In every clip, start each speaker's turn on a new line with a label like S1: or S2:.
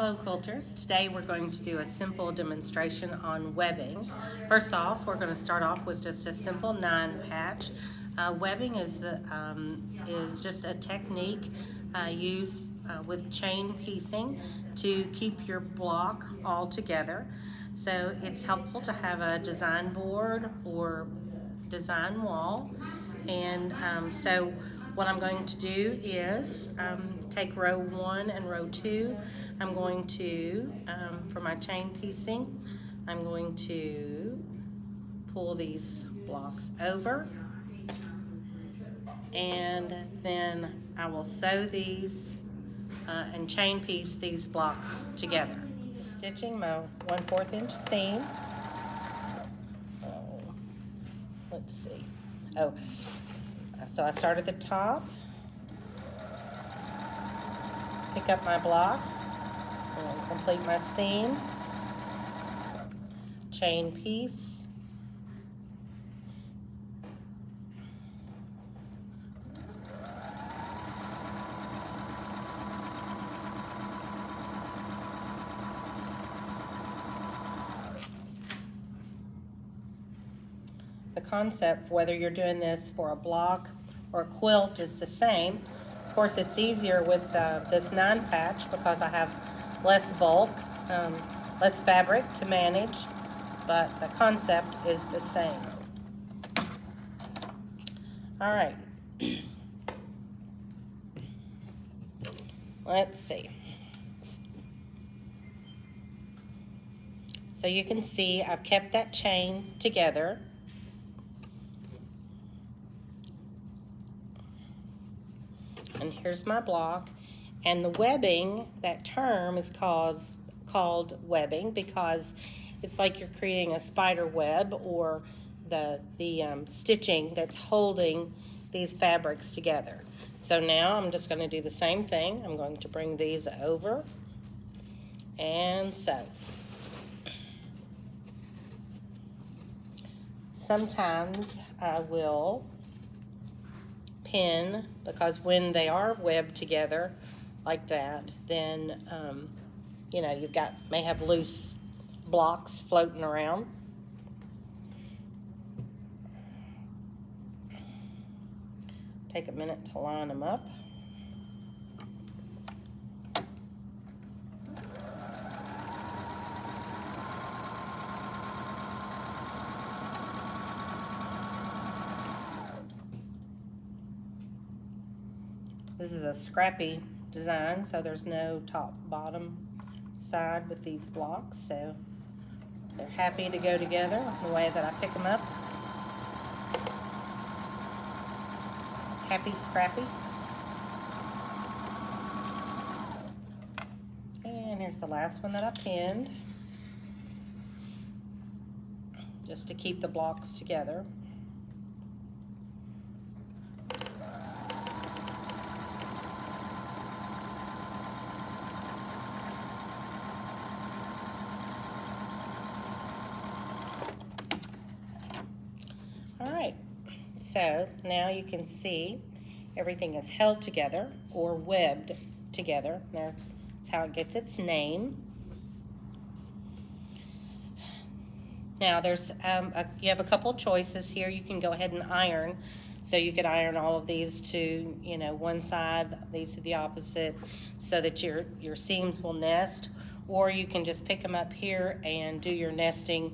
S1: Hello quilters. Today we're going to do a simple demonstration on webbing. First off, we're going to start off with just a simple 9-patch. Webbing is just a technique used with chain piecing to keep your block all together. So it's helpful to have a design board or design wall. And so what I'm going to do is take row 1 and row 2. I'm going to, for my chain piecing, I'm going to pull these blocks over, and then I will sew these and chain piece these blocks together. Stitching my 1/4 inch seam. Let's see. So I start at the top, pick up my block, and complete my seam, chain piece, the concept, whether you're doing this for a block or a quilt, is the same. Of course, it's easier with this 9-patch because I have less bulk, less fabric to manage, but the concept is the same. All right. Let's see. So you can see I've kept that chain together. And here's my block. And the webbing, that term is called webbing because it's like you're creating a spider web, or the stitching that's holding these fabrics together. So now I'm just going to do the same thing. I'm going to bring these over and sew. Sometimes I will pin, because when they are webbed together like that, then you may have loose blocks floating around. Take a minute to line them up. This is a scrappy design, so there's no top bottom side with these blocks, so they're happy to go together the way that I pick them up. Happy scrappy. And here's the last one that I pinned, just to keep the blocks together. Alright, so now you can see everything is held together or webbed together. That's how it gets its name. Now there's you have a couple choices here. You can go ahead and iron. So you could iron all of these to one side, these to the opposite, so that your seams will nest, or you can just pick them up here and do your nesting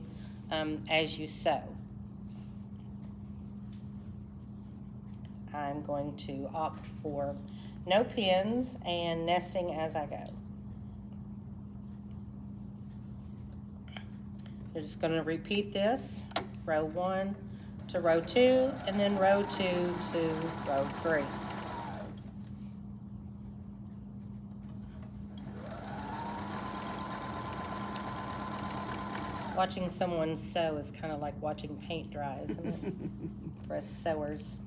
S1: as you sew. I'm going to opt for no pins and nesting as I go. You're just going to repeat this, row 1 to row 2, and then row 2 to row 3. Watching someone sew is kind of like watching paint dry, isn't it? For us sewers.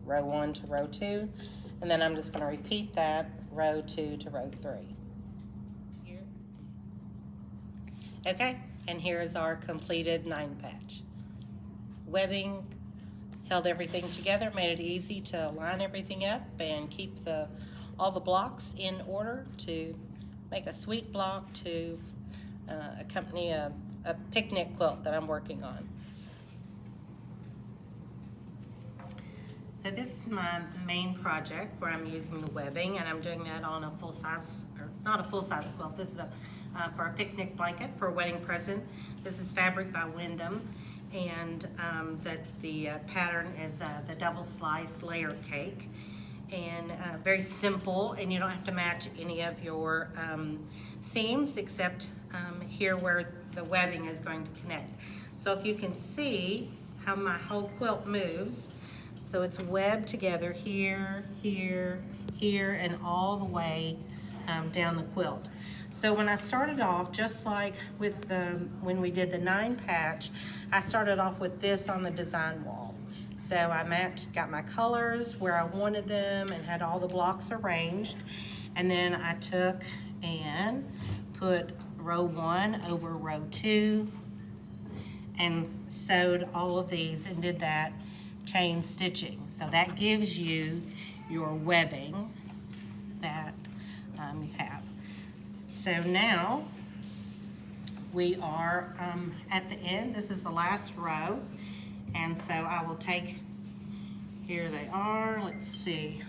S1: row 1 to row 2, and then I'm just going to repeat that row 2 to row 3. Here. Okay, and here is our completed 9 patch. Webbing held everything together, made it easy to line everything up and keep all the blocks in order to make a sweet block to accompany a picnic quilt that I'm working on. So this is my main project where I'm using the webbing, and I'm doing that on a full-size, or not a full-size quilt. This is for a picnic blanket for a wedding present. This is fabric by Wyndham, and the pattern is the double slice layer cake, and very simple, and you don't have to match any of your seams except here where the webbing is going to connect. So if you can see how my whole quilt moves, so it's webbed together here, here, here, and all the way down the quilt. So when I started off, just like with when we did the 9 patch, I started off with this on the design wall. So I got my colors where I wanted them and had all the blocks arranged. And then I took and put row 1 over row 2 and sewed all of these and did that chain stitching. So that gives you your webbing that you have. So now we are at the end. This is the last row, and so I will take, here they are, let's see,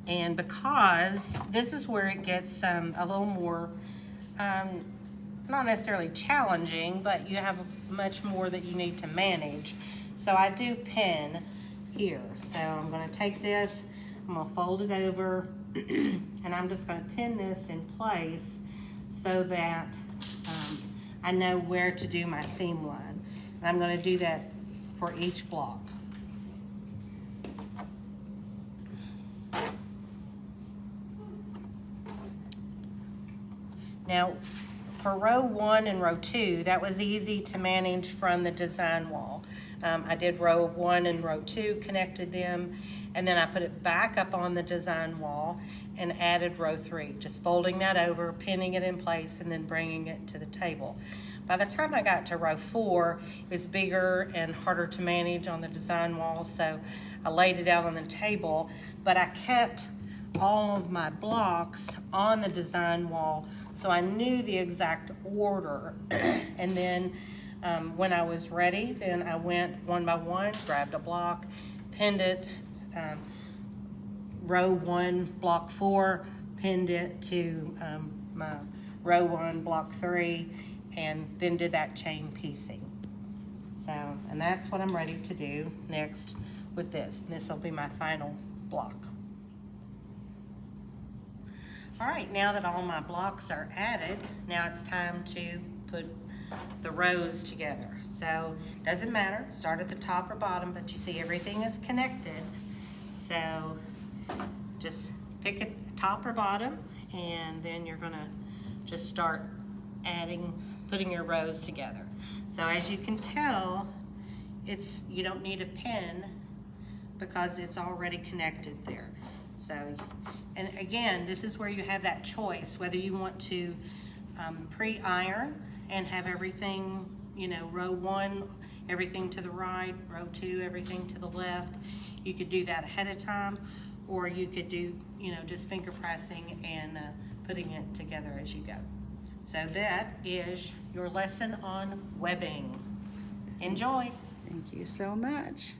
S1: and because this is where it gets a little more not necessarily challenging, but you have much more that you need to manage. So I do pin here. So I'm going to take this, I'm going to fold it over, and I'm just going to pin this in place so that I know where to do my seam line. And I'm going to do that for each block. Now, for row 1 and row 2, that was easy to manage from the design wall. I did row 1 and row 2, connected them, and then I put it back up on the design wall and added row 3, just folding that over, pinning it in place, and then bringing it to the table. By the time I got to row 4, it was bigger and harder to manage on the design wall, so I laid it out on the table, but I kept all of my blocks on the design wall so I knew the exact order. And then when I was ready, then I went one by one, grabbed a block, pinned it, row 1, block 4, pinned it to my row 1, block 3, and then did that chain piecing. So, and that's what I'm ready to do next with this. This will be my final block. All right, now that all my blocks are added, now it's time to put the rows together. So, doesn't matter, start at the top or bottom, but you see everything is connected. So, just pick a top or bottom, and then you're gonna just start putting your rows together. So as you can tell, you don't need a pin because it's already connected there. So, and again, this is where you have that choice, whether you want to pre-iron and have everything, row 1, everything to the right, row 2, everything to the left. You could do that ahead of time, or you could do, just finger pressing and putting it together as you go. So that is your lesson on webbing. Enjoy.
S2: Thank you so much.